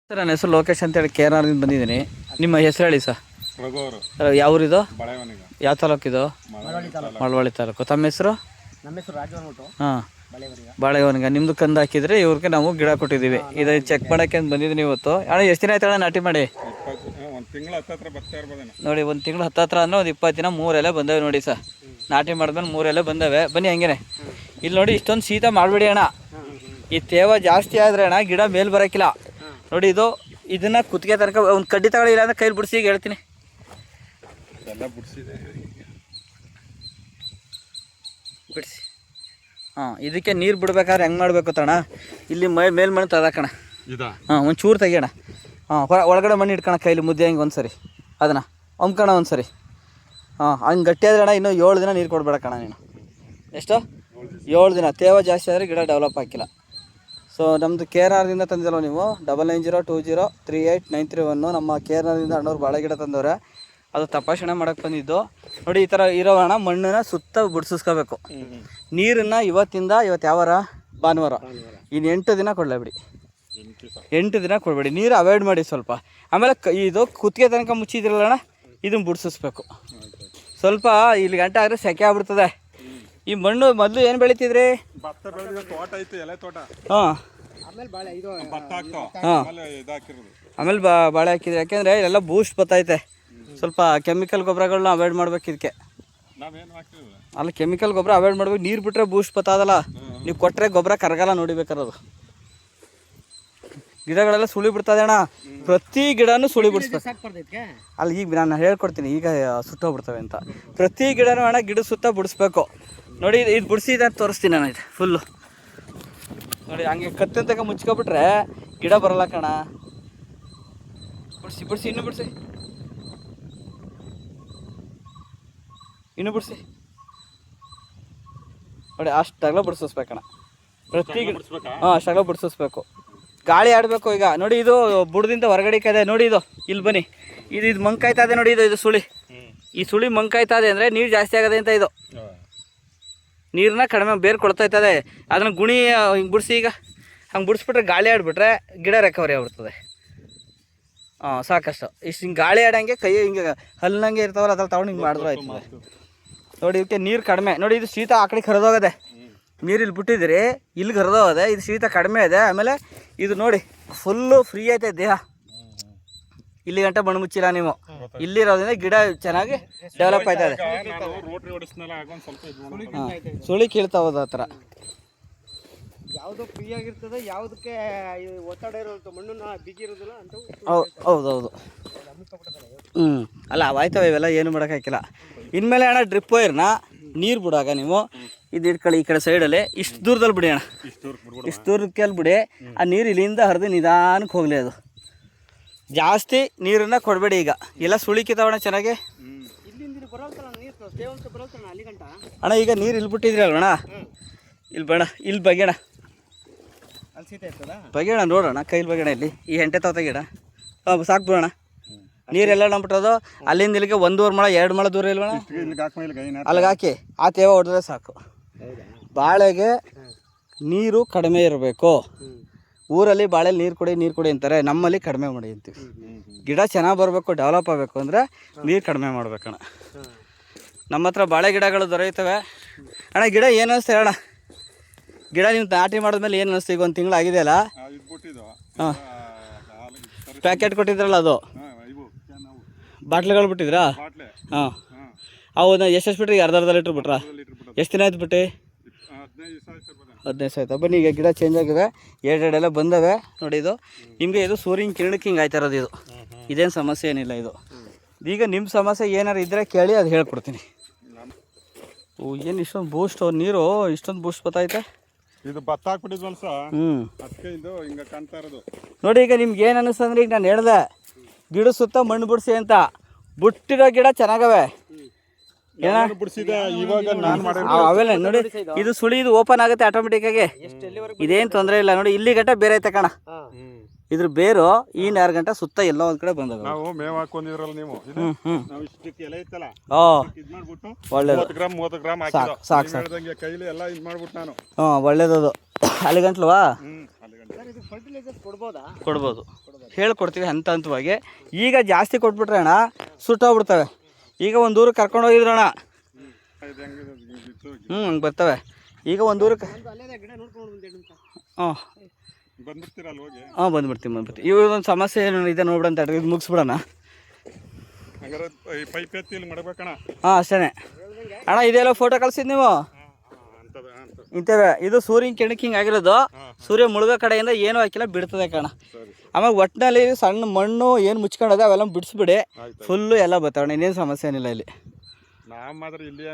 Sir ನನ್ನ ಹೆಸರು ಲೋಕೇಶ್ ಅಂತೇಳಿ ಕೇರಳದಿಂದ ಬಂದಿದ್ದೀನಿ. ನಿಮ್ಮ ಹೆಸರು ಹೇಳಿ ಸರ್. ಯಾವ ಊರಿದು? ಯಾವ ತಾಲೂಕಿದು? ಮಳವಳ್ಳಿ ತಾಲೂಕು. ತಮ್ಮ ಹೆಸರು? ನಮ್ಮ ಹೆಸರು ರಾಜು ಅಂದ್ಬಿಟ್ಟು. ಹಾಂ, ಬಾಳೆವನಿಗೆ ನಿಮ್ಮದು ಕಂದು ಹಾಕಿದರೆ ಇವ್ರಿಗೆ ನಾವು ಗಿಡ ಕೊಟ್ಟಿದ್ದೀವಿ. ಇದು ಚೆಕ್ ಮಾಡೋಕ್ಕೆ ಅಂತ ಬಂದಿದ್ದೀನಿ ಇವತ್ತು. ಅಣ್ಣ ಎಷ್ಟು ದಿನ ಆಯ್ತು ಅಣ್ಣ ನಾಟಿ ಮಾಡಿ? ನೋಡಿ, ಒಂದು ತಿಂಗಳು ಹತ್ತತ್ರ ಅಂದರೆ ಒಂದು 20 ದಿನ 3 ಎಲೆ ಬಂದವೆ ನೋಡಿ ಸರ್. ನಾಟಿ ಮಾಡಿದ್ಮೇಲೆ 3 ಎಲೆ ಬಂದವೆ. ಬನ್ನಿ ಹಂಗೇನೆ. ಇಲ್ಲಿ ನೋಡಿ, ಇಷ್ಟೊಂದು ಶೀತ ಮಾಡಬೇಡಿ ಅಣ್ಣ. ಈ ತೇವ ಜಾಸ್ತಿ ಆದರೆ ಅಣ್ಣ ಗಿಡ ಮೇಲೆ ಬರೋಕ್ಕಿಲ್ಲ ನೋಡಿ. ಇದನ್ನ ಕುತ್ತಿಗೆ ತನಕ ಒಂದು ಕಡ್ಡಿ ತಗೊಳ್ಳಿಲ್ಲ ಅಂದರೆ ಕೈಲಿ ಬಿಡಿಸಿ, ಈಗ ಹೇಳ್ತೀನಿ. ಬಿಡಿಸಿ. ಹಾಂ, ಇದಕ್ಕೆ ನೀರು ಬಿಡ್ಬೇಕಾದ್ರೆ ಹೆಂಗೆ ಮಾಡಬೇಕು ತಣ್ಣ, ಇಲ್ಲಿ ಮೇಲ್ ಮಣ್ಣು ತದಾಕಣ. ಹಾಂ, ಒಂದು ಚೂರು ತೆಗಿಯೋಣ. ಹಾಂ, ಒಳಗಡೆ ಮಣ್ಣು ಇಟ್ಕೊಣ ಕೈಲಿ ಮುದ್ದೆ ಹಂಗೆ ಒಂದು ಸರಿ ಅದನ್ನು ಒಮ್ಕಣ ಒಂದು ಸರಿ. ಹಾಂ, ಹಂಗೆ ಗಟ್ಟಿ ಆದ್ರೆ ಅಣ್ಣ ಇನ್ನೂ 7 ದಿನ ನೀರು ಕೊಡ್ಬೇಡಕ್ಕಣ ನೀನು. ಎಷ್ಟು? 7 ದಿನ. ತೇವ ಜಾಸ್ತಿ ಆದರೆ ಗಿಡ ಡೆವಲಪ್ ಆಗಿಲ್ಲ. ಸೊ ನಮ್ಮದು KRRದಿಂದ ತಂದಿಲ್ಲ ನೀವು. 9902038931 ನಮ್ಮ KRRದಿಂದ ಅಣ್ಣವ್ರು ಬಾಳೆ ಗಿಡ ತಂದವ್ರೆ. ಅದು ತಪಾಸಣೆ ಮಾಡೋಕ್ಕೆ ಬಂದಿದ್ದು ನೋಡಿ. ಈ ಥರ ಇರೋಣ ಮಣ್ಣನ್ನ ಸುತ್ತ ಬಿಡಿಸ್ಕೋಬೇಕು. ನೀರನ್ನು ಇವತ್ತು ಯಾವಾರ ಭಾನುವಾರ ಇನ್ನು 8 ದಿನ ಕೊಡಲೇಬಿಡಿ. 8 ದಿನ ಕೊಡಬೇಡಿ. ನೀರು ಅವಾಯ್ಡ್ ಮಾಡಿ ಸ್ವಲ್ಪ. ಆಮೇಲೆ ಇದು ಕುತ್ತಿಗೆ ತನಕ ಮುಚ್ಚಿದ್ರಲ್ಲಣ್ಣ, ಇದನ್ನು ಬಿಡಿಸ್ಬೇಕು ಸ್ವಲ್ಪ. ಇಲ್ಲಿ ಗಂಟೆ ಆದರೆ ಸೆಕೆ ಆಗ್ಬಿಡ್ತದೆ. ಈ ಮಣ್ಣು ಮೊದಲು ಏನು ಬೆಳಿತಿದ್ರಿ? ಹಾಂ, ಆಮೇಲೆ ಬಾಳೆ ಹಾಕಿದ್ರಿ. ಯಾಕೆಂದರೆ ಇಲ್ಲೆಲ್ಲ ಬೂಸ್ಟ್ ಬರ್ತೈತೆ. ಸ್ವಲ್ಪ ಕೆಮಿಕಲ್ ಗೊಬ್ಬರಗಳನ್ನ ಅವಾಯ್ಡ್ ಮಾಡ್ಬೇಕು ಇದಕ್ಕೆ. ಅಲ್ಲ, ಕೆಮಿಕಲ್ ಗೊಬ್ಬರ ಅವಾಯ್ಡ್ ಮಾಡ್ಬೇಕು. ನೀರು ಬಿಟ್ಟರೆ ಬೂಸ್ಟ್ ಬತ್ತಾದಲ್ಲ, ನೀವು ಕೊಟ್ಟರೆ ಗೊಬ್ಬರ ಕರಗಲ್ಲ ನೋಡಿಬೇಕಾರದು. ಗಿಡಗಳೆಲ್ಲ ಸುಳಿ ಬಿಡ್ತದೆ ಅಣ್ಣ. ಪ್ರತಿ ಗಿಡನೂ ಸುಳಿ ಬಿಡಿಸ್ಬೇಕು. ಅಲ್ಲಿ ಈಗ ನಾನು ಹೇಳ್ಕೊಡ್ತೀನಿ, ಈಗ ಸುಟ್ಟೋಗ್ಬಿಡ್ತವೆ ಅಂತ. ಪ್ರತಿ ಗಿಡನೂ ಅಣ್ಣ ಗಿಡ ಸುತ್ತ ಬಿಡಿಸ್ಬೇಕು ನೋಡಿ. ಇದು ಬಿಡಿಸಿ ಇದನ್ನು ತೋರಿಸ್ತೀನಿ ನಾನು. ಇದು ಫುಲ್ಲು ನೋಡಿ, ಹಂಗೆ ಕತ್ತಿನ ತನಕ ಮುಚ್ಕೊಬಿಟ್ರೆ ಗಿಡ ಬರಲ್ಲ ಕಣ. ಬಿಡಿಸಿ ಇನ್ನೂ ಬಿಡಿಸಿ, ಇನ್ನೂ ಬಿಡಿಸಿ ನೋಡಿ. ಅಷ್ಟಾಗಲ ಬಿಡಿಸ್ಬೇಕಣ್ಣ ಪ್ರತಿ ಗಿಡ. ಹಾಂ, ಅಷ್ಟಾಗಲ ಬಿಡಿಸ್ಬೇಕು. ಗಾಳಿ ಆಡಬೇಕು. ಈಗ ನೋಡಿ, ಇದು ಬುಡದಿಂದ ಹೊರಗಡೆ ಇದೆ ನೋಡಿ. ಇದು ಇಲ್ಲಿ ಬನ್ನಿ, ಇದು ಮಂಕಾಯ್ತಾ ಇದೆ ನೋಡಿ. ಇದು ಸುಳಿ, ಈ ಸುಳಿ ಮಂಕಾಯ್ತಾ ಇದೆ ಅಂದರೆ ನೀರು ಜಾಸ್ತಿ ಆಗದೆ ಅಂತ. ಇದು ನೀರನ್ನ ಕಡಿಮೆ ಬೇರೆ ಕೊಡ್ತಾಯ್ತದೆ. ಅದನ್ನು ಗುಣಿ ಹಿಂಗೆ ಬಿಡಿಸಿ. ಈಗ ಹಂಗೆ ಬಿಡಿಸ್ಬಿಟ್ರೆ ಗಾಳಿ ಆಡಿಬಿಟ್ರೆ ಗಿಡ ರಿಕವರಿ ಆಗ್ಬಿಡ್ತದೆ. ಹಾಂ, ಸಾಕಷ್ಟು. ಇಷ್ಟು ಹಿಂಗೆ ಗಾಳಿ ಆಡಂಗೆ ಕೈ ಹಿಂಗೆ ಹಲ್ಲಂಗೆ ಇರ್ತಾವಲ್ಲ, ಅದ್ರಲ್ಲಿ ತಗೊಂಡು ಹಿಂಗೆ ಮಾಡಿದ್ರು ಆಯ್ತದೆ ನೋಡಿ. ಇವಕ್ಕೆ ನೀರು ಕಡಿಮೆ ನೋಡಿ. ಇದು ಶೀತ ಆ ಕಡೆ ಕರೆದೋಗದೆ. ನೀರು ಇಲ್ಲಿ ಬಿಟ್ಟಿದ್ದೀರಿ, ಇಲ್ಲಿಗೆ ಹರಿದೋಗದೆ. ಇದು ಶೀತ ಕಡಿಮೆ ಇದೆ. ಆಮೇಲೆ ಇದು ನೋಡಿ ಫುಲ್ಲು ಫ್ರೀ ಐತೆ ದೇಹ. ಇಲ್ಲಿ ಗಂಟೆ ಮಣ್ಣು ಮುಚ್ಚಿಲ್ಲ ನೀವು. ಇಲ್ಲಿರೋದ್ರಿಂದ ಗಿಡ ಚೆನ್ನಾಗಿ ಡೆವಲಪ್ ಆಯ್ತದೆ. ಸುಳಿ ಕೀಳ್ತಾವದು ಆ ಥರ. ಯಾವುದು ಫ್ರೀ ಆಗಿರ್ತದೆ, ಯಾವುದಕ್ಕೆ ಒತ್ತಡ ಇರೋದು ಮಣ್ಣನ್ನ ಬಿಗಿರೋದಿಲ್ಲ ಅಂತ. ಹೌದೌದು. ಅಲ್ಲ, ಆಯ್ತವೆ ಇವೆಲ್ಲ ಏನು ಮಾಡೋಕ್ಕಾಗಿಲ್ಲ. ಇನ್ಮೇಲೆ ಅಣ್ಣ ಡ್ರಿಪ್ ವೈರ್ನ ನೀರು ಬಿಡಾಗ ನೀವು ಇದು ಇಟ್ಕೊಳ್ಳಿ. ಈ ಕಡೆ ಸೈಡಲ್ಲಿ ಇಷ್ಟು ದೂರದಲ್ಲಿ ಬಿಡಿ ಅಣ್ಣ, ಇಷ್ಟು ದೂರಕ್ಕೆ ಬಿಡಿ. ಆ ನೀರು ಇಲ್ಲಿಂದ ಹರಿದು ನಿಧಾನಕ್ಕೆ ಹೋಗಲಿ. ಅದು ಜಾಸ್ತಿ ನೀರನ್ನು ಕೊಡಬೇಡಿ. ಈಗ ಎಲ್ಲ ಸುಳಿಕಿತಾವಣ ಚೆನ್ನಾಗಿ. ಅಣ್ಣ ಈಗ ನೀರು ಇಲ್ಲಿ ಬಿಟ್ಟಿದ್ರಿ ಅಲ್ವಣ್ಣ, ಇಲ್ಲಿ ಬೇಡ, ಇಲ್ಲಿ ಬಗೆಣ, ಬಗೆಣ ನೋಡೋಣ. ಕೈಲಿ ಬಗೆಣ. ಇಲ್ಲಿ ಈ ಹೆಂಟೆ ತೆಗಿಡ. ಸಾಕು ಬಿಡೋಣ. ನೀರೆಲ್ಲ ನಂಬಿಟ್ಟದು ಅಲ್ಲಿಂದ ಇಲ್ಲಿಗೆ 1.5 ಮೊಳ 2 ಮೊಳ ದೂರ ಇಲ್ವಣ, ಅಲ್ಲಿಗೆ ಹಾಕಿ ಆ ತೇವ ಹೊಡೆದ್ರೆ ಸಾಕು. ಬಾಳೆಗೆ ನೀರು ಕಡಿಮೆ ಇರಬೇಕು. ಊರಲ್ಲಿ ಬಾಳೆಲಿ ನೀರು ಕೊಡಿ ಅಂತಾರೆ, ನಮ್ಮಲ್ಲಿ ಕಡಿಮೆ ಮಾಡಿ ಅಂತೀವಿ. ಗಿಡ ಚೆನ್ನಾಗಿ ಬರಬೇಕು, ಡೆವಲಪ್ ಆಗಬೇಕು ಅಂದರೆ ನೀರು ಕಡಿಮೆ ಮಾಡ್ಬೇಕಣ್ಣ. ನಮ್ಮ ಹತ್ರ ಬಾಳೆ ಗಿಡಗಳು ದೊರೆಯುತ್ತವೆ ಅಣ್ಣ. ಗಿಡ ಏನು ಅನಿಸ್ತದೆ ಅಣ್ಣ? ಗಿಡ ನೀವು ನಾಟಿ ಮಾಡಿದ್ಮೇಲೆ ಏನು ಅನಿಸ್ತು? ಈಗ 1 ತಿಂಗಳು ಆಗಿದೆಯಲ್ಲ. ಹಾಂ, ಪ್ಯಾಕೆಟ್ ಕೊಟ್ಟಿದ್ರಲ್ಲ, ಅದು ಬಾಟ್ಲಿಗಳು ಬಿಟ್ಟಿದ್ರಾ? ಹಾಂ, ಹೌದಾ? ಎಷ್ಟು ಬಿಟ್ರಿ? ಅರ್ಧ ಲೀಟ್ರ್ ಬಿಟ್ರಾ? ಎಷ್ಟು ದಿನ ಆಯ್ತು ಬಿಟ್ಟು? 15 ದಿವಸ ಆಯ್ತು. ಬನ್ನಿ, ಈಗ ಗಿಡ ಚೇಂಜ್ ಆಗಿದೆ. 2 ಎಲ್ಲ ಬಂದವೆ ನೋಡಿ. ಇದು ನಿಮಗೆ ಇದು ಸೂರ್ಯನ ಕಿರಣಕ್ಕೆ ಹಿಂಗೆ ಆಯ್ತಾ ಇರೋದು. ಇದೇನು ಸಮಸ್ಯೆ ಏನಿಲ್ಲ. ಇದು ಈಗ ನಿಮ್ಮ ಸಮಸ್ಯೆ ಏನಾರು ಇದ್ದರೆ ಕೇಳಿ, ಅದು ಹೇಳ್ಕೊಡ್ತೀನಿ. ಏನು ಇಷ್ಟೊಂದು ಬೂಸ್ಟ್ ನೀರು, ಇಷ್ಟೊಂದು ಬೂಸ್ಟ್ ಬತ್ತೈತೆ. ಇದು ಭತ್ತ ಹಾಕ್ಬಿಟ್ಟಿದ್ವಲ್ಲ ಸರ್, ಅದಕ್ಕೆ ಇದು ಹಿಂಗೆ ಕಾಣ್ತಾ ಇರೋದು ನೋಡಿ. ಈಗ ನಿಮ್ಗೆ ಏನು ಅನ್ನಿಸ್ತಂದ್ರೆ, ಈಗ ನಾನು ಹೇಳ್ದೆ ಗಿಡ ಸುತ್ತ ಮಣ್ಣು ಬಿಡಿಸಿ ಅಂತ. ಬಿಟ್ಟಿರೋ ಗಿಡ ಚೆನ್ನಾಗವೆ ಅವೆಲ್ಲ ನೋಡಿ. ಇದು ಸುಳಿ, ಇದು ಓಪನ್ ಆಗುತ್ತೆ ಆಟೋಮೆಟಿಕ್ ಆಗಿ. ಇದೇನು ತೊಂದರೆ ಇಲ್ಲ ನೋಡಿ. ಇಲ್ಲಿ ಗಂಟೆ ಬೇರೆ ಐತೆ ಕಣ. ಇದ್ರ ಬೇರು ಈ 4 ಗಂಟೆ ಸುತ್ತ ಎಲ್ಲ ಒಂದ್ ಕಡೆ ಬಂದವೆ. ನಾವು ಮೇವು ಹಾಕೊಂಡಿದ್ರಲ್ಲ ನೀವು, ನಾವು ಇಷ್ಟಕ್ಕೆ ಎಲೆ ಇತ್ತಲ್ಲ, ಇದು ಮಾಡ್ಬಿಟ್ಟು ಒಳ್ಳೇದು. 30 ಗ್ರಾಮ್ ಹಾಕಿದ್ದು ಸಾಕು ಕೈಲಿ ಎಲ್ಲ ಇದು ಮಾಡ್ಬಿಟ್ಟು ನಾನು. ಒಳ್ಳೇದದು. ಅಲ್ಲಿ ಗಂಟ್ಲವಾ ಫರ್ಟಿಲೈಸರ್ ಕೊಡ್ಬೋದು. ಹೇಳ್ಕೊಡ್ತೀವಿ ಹಂತ ಹಂತವಾಗಿ. ಈಗ ಜಾಸ್ತಿ ಕೊಟ್ಬಿಟ್ರೆ ಅಣ್ಣ ಸುಟ್ಟೋಗ್ಬಿಡ್ತವೆ. ಈಗ ಒಂದು ಊರಿಗೆ ಕರ್ಕೊಂಡು ಹೋಗಿದ್ರಣ್ಣ, ಹಂಗೆ ಬರ್ತವೆ. ಈಗ ಒಂದು ಊರಿಗೆ ಬಂದ್ಬಿಡ್ತೀರಲ್ಲ ಹೋಗಿ. ಬಂದ್ಬಿಡ್ತೀವಿ. ಇವ್ರದೊಂದು ಸಮಸ್ಯೆ ಏನು ಇದೆ ನೋಡ್ಬಿಡಂತ ಹೇಳ್ರಿ, ಇದು ಮುಗಿಸ್ಬಿಡೋಣ. ಹಂಗಾರೆ ಈ ಪೈಪ್ ಎತ್ತಿ ಇಲ್ಲಿ ಮಾಡ್ಬೇಕಣ್ಣ. ಅಷ್ಟೇ ಅಣ್ಣ. ಇದೆಲ್ಲ ಫೋಟೋ ಕಳ್ಸಿದ್ ನೀವು ಇಂಥವೇ. ಇದು ಸೂರ್ಯನ ಕೆಣಕ್ಕೆ ಹಿಂಗೆ ಆಗಿರೋದು. ಸೂರ್ಯ ಮುಳುಗೋ ಕಡೆಯಿಂದ ಏನೂ ಹಾಕಿಲ್ಲ, ಬಿಡ್ತದೆ ಕಣ. ಆಮೇಲೆ ಒಟ್ಟಿನಲ್ಲಿ ಸಣ್ಣ ಮಣ್ಣು ಏನು ಮುಚ್ಕೊಂಡದೆ ಅವೆಲ್ಲ ಬಿಡಿಸ್ಬಿಡಿ, ಫುಲ್ಲು ಎಲ್ಲ ಬರ್ತಾವಣ್ಣ. ಇನ್ನೇನು ಸಮಸ್ಯೆ ಏನಿಲ್ಲ ಇಲ್ಲಿ. ನಾವು ಮಾತ್ರ ಇಲ್ಲಿ